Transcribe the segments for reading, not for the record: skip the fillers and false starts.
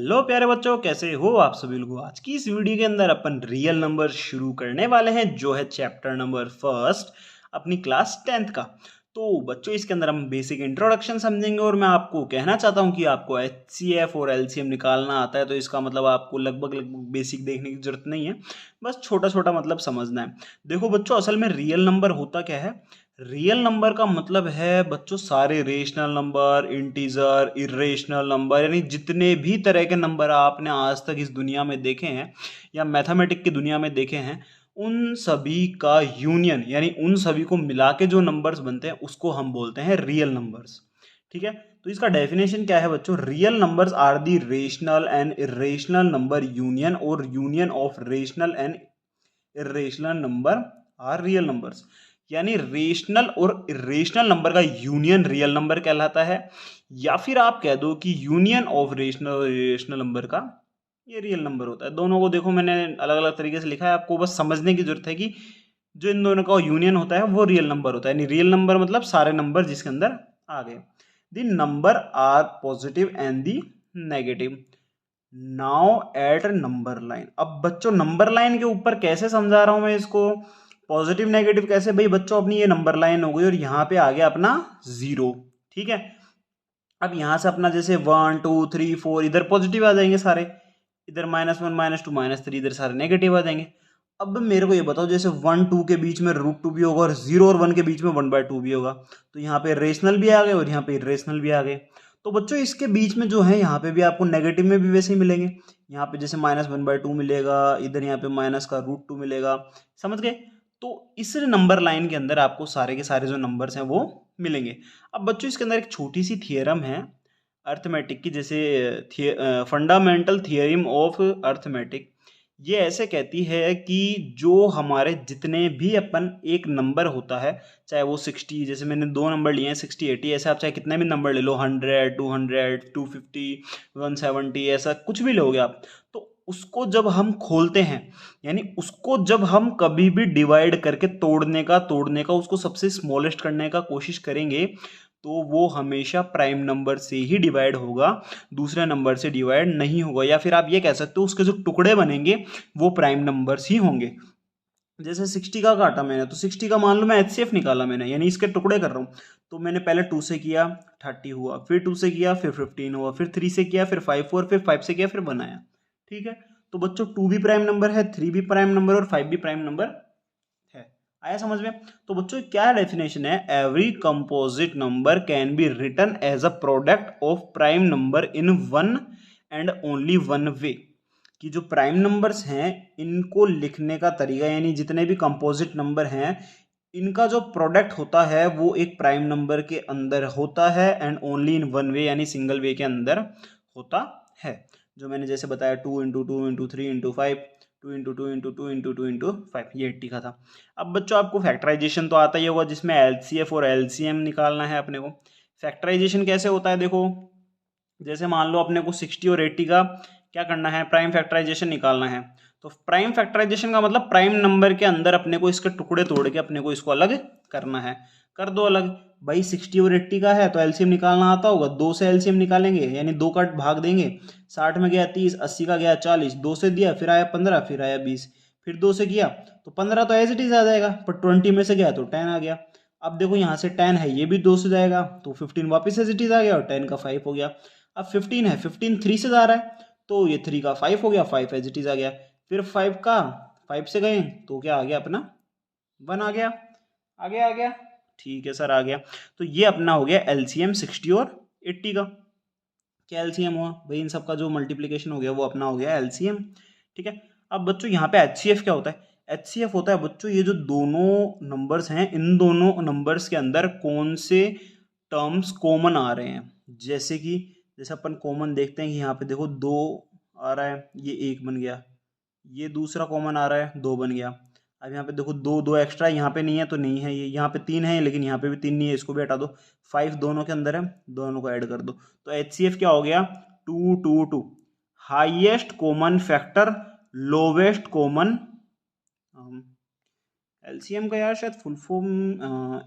Hello प्यारे बच्चों, कैसे हो आप सभी लोग। आज की इस वीडियो के अंदर अपन रियल नंबर शुरू करने वाले हैं, जो है चैप्टर नंबर फर्स्ट अपनी क्लास 10th का। तो बच्चों, इसके अंदर हम बेसिक इंट्रोडक्शन समझेंगे और मैं आपको कहना चाहता हूं कि आपको एचसीएफ और एलसीएम निकालना आता है, तो इसका मतलब आपको लगभग लगभग बेसिक देखने की जरूरत नहीं है, बस छोटा छोटा मतलब समझना है। देखो बच्चों, असल में रियल नंबर होता क्या है। रियल नंबर का मतलब है बच्चों सारे rational number, integer, irrational number, यानी जितने भी तरह के नंबर आपने आज तक इस दुनिया में देखे हैं या मैथमेटिक की दुनिया में देखे हैं, उन सभी का यूनियन यानी उन सभी को मिला के जो नंबर्स बनते हैं उसको हम बोलते हैं रियल नंबर्स। ठीक है, तो इसका डेफिनेशन क्या है बच्चों। Real numbers are the rational and irrational number union और union of rational and irrational number are real numbers. यानी रेशनल और इरेशनल नंबर का यूनियन रियल नंबर कहलाता है, या फिर आप कह दो कि यूनियन ऑफ रेशनल और इरेशनल नंबर का ये रियल नंबर होता है। दोनों को देखो मैंने अलग अलग तरीके से लिखा है, आपको बस समझने की जरूरत है कि जो इन दोनों का यूनियन होता है वो रियल नंबर होता है। यानी रियल नंबर मतलब सारे नंबर जिसके अंदर आ गए। The number are positive and the negative now at number line. अब बच्चों नंबर लाइन के ऊपर कैसे समझा रहा हूं मैं इसको, पॉजिटिव नेगेटिव कैसे। भाई बच्चों, अपनी ये नंबर लाइन हो गई और यहाँ पे आ गया अपना 0। ठीक है, अब यहां से अपना जैसे 1 2 3 4 इधर पॉजिटिव आ जाएंगे सारे, इधर -1 -2 -3 इधर सारे नेगेटिव आ जाएंगे। अब मेरे को ये बताओ, जैसे 1 2 के बीच में √2 भी होगा और 0 और 1 के बीच में 1/2 भी होगा, तो यहाँ पे रेशनल भी आ गए और यहाँ पे इरेशनल भी आ गए। तो बच्चों इसके बीच में जो है यहाँ पे भी आपको नेगेटिव में भी वैसे ही मिलेंगे। यहाँ पे जैसे -1/2 मिलेगा, इधर यहाँ पे माइनस का √2 मिलेगा। समझ गए। तो इस नंबर लाइन के अंदर आपको सारे के सारे जो नंबर्स हैं वो मिलेंगे। अब बच्चों इसके अंदर एक छोटी सी थियरम है अर्थमेटिक की, जैसे फंडामेंटल थियरम ऑफ अर्थमेटिक। ये ऐसे कहती है कि जो हमारे जितने भी अपन एक नंबर होता है, चाहे वो 60, जैसे मैंने दो नंबर लिए हैं 60 80, ऐसे आप चाहे कितने भी नंबर ले लो, 100 200 250 170, ऐसा कुछ भी लोगे आप, तो उसको जब हम खोलते हैं, यानी उसको जब हम कभी भी डिवाइड करके तोड़ने का उसको सबसे स्मॉलेस्ट करने का कोशिश करेंगे, तो वो हमेशा प्राइम नंबर से ही डिवाइड होगा, दूसरे नंबर से डिवाइड नहीं होगा। या फिर आप ये कह सकते हो उसके जो टुकड़े बनेंगे वो प्राइम नंबर्स ही होंगे। जैसे 60 का काटा मैंने, तो 60 का मान लो मैं एचसीएफ निकाला मैंने, यानी इसके टुकड़े कर रहा हूँ, तो मैंने पहले 2 से किया 30 हुआ, फिर 2 से किया फिर 15 हुआ, फिर 3 से किया फिर 5 हुआ, फिर 5 से किया फिर 1 आया। ठीक है, तो बच्चों 2 भी प्राइम नंबर है, 3 भी प्राइम नंबर और 5 भी प्राइम नंबर है। आया समझ में। तो बच्चों क्या डेफिनेशन है, every composite number can be written as a product of prime number in one and only one way. कि जो प्राइम नंबर्स हैं इनको लिखने का तरीका, यानी जितने भी कंपोजिट नंबर हैं इनका जो प्रोडक्ट होता है वो एक प्राइम नंबर के अंदर होता है, and only in one way यानी सिंगल वे के अंदर होता है। जो मैंने जैसे बताया 2 × 2 × 3 × 5, 2 × 2 × 2 × 2 × 5, ये 80 का था। अब बच्चों आपको फैक्टराइजेशन तो आता ही होगा, जिसमें एलसीएफ और एलसीएम निकालना है अपने को। फैक्टराइजेशन कैसे होता है, देखो जैसे मान लो अपने को 60 और 80 का क्या करना है, प्राइम फैक्टराइजेशन निकालना है। तो प्राइम फैक्टराइजेशन का मतलब प्राइम नंबर के अंदर अपने को इसके टुकड़े तोड़ के अपने को इसको अलग करना है। कर दो अलग। भाई 60 और 80 का है तो एलसीएम निकालना आता होगा, 2 से एलसीएम निकालेंगे, यानी 2 का भाग देंगे, 60 में गया 30, 80 का गया 40, 2 से दिया फिर आया 15, फिर आया 20, फिर 2 से किया तो 15 तो एज इट इज आ जाएगा, पर 20 में से गया तो 10 आ गया। अब देखो यहाँ से 10 है, ये भी 2 से जाएगा तो 15 वापस एज इट इज आ गया और 10 का 5 हो गया। अब 15 है, 15 3 से जा रहा है तो ये 3 का 5 हो गया, 5 एज इट इज आ गया। फिर 5 से गए तो क्या आ गया अपना 1 आ गया। आ गया। ठीक है सर, आ गया। तो ये अपना हो गया एलसीएम 60 और 80 का। क्या एलसीएम हुआ भाई, इन सब का जो मल्टीप्लीकेशन हो गया वो अपना हो गया एलसीएम। ठीक है, अब बच्चों यहाँ पे एचसीएफ क्या होता है। एचसीएफ होता है बच्चों ये जो दोनों नंबर्स हैं, इन दोनों नंबर्स के अंदर कौन से टर्म्स कॉमन आ रहे हैं। जैसे अपन कॉमन देखते हैं कि यहाँ पे देखो 2 आ रहा है, ये 1 बन गया, ये दूसरा कॉमन आ रहा है 2 बन गया। अब यहाँ पे देखो 2 एक्स्ट्रा यहाँ पे नहीं है तो नहीं है, ये यहाँ पे 3 है लेकिन यहाँ पे भी 3 नहीं है, इसको भी हटा दो। 5 दोनों के अंदर है, दोनों को ऐड कर दो तो एचसीएफ क्या हो गया 2 2 2। Highest common factor, lowest common. LCM का यार शायद फुल फॉर्म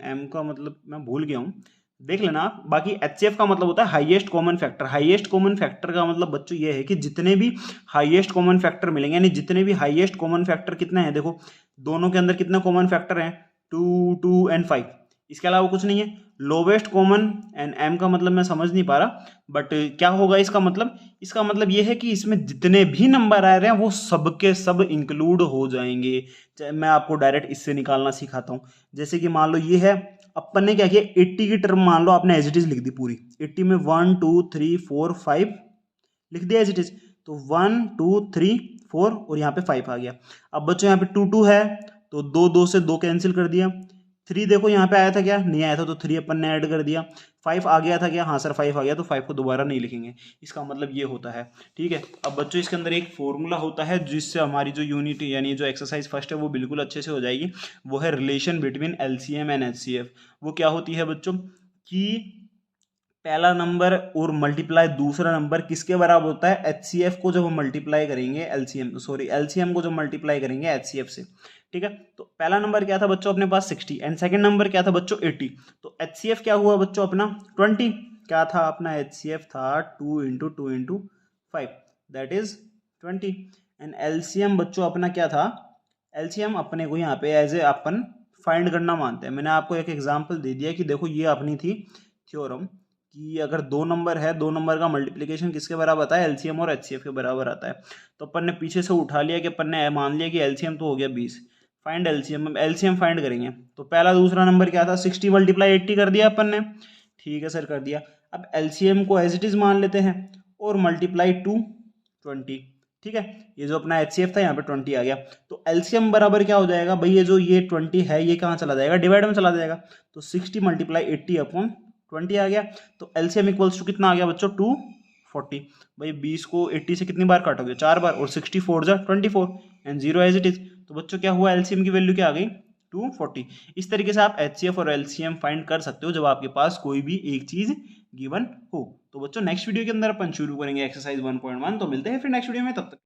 एम का मतलब मैं भूल गया हूँ, देख लेना आप। बाकी HCF का मतलब होता है highest common factor. Highest common factor का मतलब बच्चों ये है कि जितने भी हाईएस्ट कॉमन फैक्टर मिलेंगे, यानी जितने भी हाईएस्ट कॉमन फैक्टर कितने हैं, देखो दोनों के अंदर कितने कॉमन फैक्टर हैं, 2, 2 एंड 5, इसके अलावा कुछ नहीं है। लोवेस्ट कॉमन एंड M का मतलब मैं समझ नहीं पा रहा, बट क्या होगा इसका मतलब, इसका मतलब ये है कि इसमें जितने भी नंबर आ रहे हैं वो सब के सब इंक्लूड हो जाएंगे। मैं आपको डायरेक्ट इससे निकालना सिखाता हूँ। जैसे कि मान लो ये है, अपन ने क्या किया, 80 की टर्म मान लो आपने एज इट इज लिख दी पूरी। 80 में 1 2 3 4 5 लिख दिया एज इट इज, तो 1 2 3 4 और यहाँ पे 5 आ गया। अब बच्चों यहाँ पे 2 2 है, तो 2 2 से 2 कैंसिल कर दिया। 3 देखो यहाँ पे आया था क्या, नहीं आया था, तो 3 अपन ने ऐड कर दिया। 5 आ गया था क्या, हाँ सर 5 आ गया, तो 5 को दोबारा नहीं लिखेंगे। इसका मतलब ये होता है, ठीक है। अब बच्चों इसके अंदर एक फॉर्मूला होता है जिससे हमारी जो यूनिट यानी जो एक्सरसाइज फर्स्ट है वो बिल्कुल अच्छे से हो जाएगी। वो है relation between LCM and HCF। वो क्या होती है बच्चों कि पहला नंबर और मल्टीप्लाई दूसरा नंबर किसके बराबर होता है, HCF को जब हम मल्टीप्लाई करेंगे LCM को जब मल्टीप्लाई करेंगे HCF से, ठीक है। तो पहला नंबर क्या था बच्चों अपने पास 60 एंड सेकंड नंबर क्या था बच्चों 80। तो HCF क्या हुआ बच्चों अपना 20। क्या था अपना HCF था 2 into 2 into 5 that is 20। And LCM बच्चों अपना क्या था, LCM अपने को यहाँ पे एज ए अपन फाइंड करना मानते हैं। मैंने आपको एक एग्जांपल दे दिया कि देखो ये अपनी थी थ्योरम कि अगर दो नंबर है, दो नंबर का मल्टीप्लिकेशन किसके बराबर आता है, LCM और HCF के बराबर आता है। तो अपन ने पीछे से उठा लिया कि अपन ने मान लिया कि LCM तो हो गया 20, फाइंड LCM। अब LCM फाइंड करेंगे तो पहला दूसरा नंबर क्या था 60 मल्टीप्लाई 80 कर दिया अपन ने, ठीक है सर कर दिया। अब LCM को एज इट इज मान लेते हैं और मल्टीप्लाई 2 20, ठीक है। ये जो अपना HCF था यहाँ पे 20 आ गया, तो LCM बराबर क्या हो जाएगा भाई, ये जो ये 20 है ये कहाँ चला जाएगा, डिवाइड में चला जाएगा। तो 60 मल्टीप्लाई 80 अपॉन 20 आ गया। तो LCM इक्वल्स टू कितना आ गया बच्चों 240। भाई 20 को 80 से कितनी बार काटोगे, 4 बार, और 64 जा 24 एंड 0 एज इट इज। तो बच्चों क्या हुआ, LCM की वैल्यू क्या आ गई 240। इस तरीके से आप HCF और LCM फाइंड कर सकते हो जब आपके पास कोई भी एक चीज गिवन हो। तो बच्चों नेक्स्ट वीडियो के अंदर अपन शुरू करेंगे एक्सरसाइज 1.1। तो मिलते हैं फिर नेक्स्ट वीडियो में, तब तक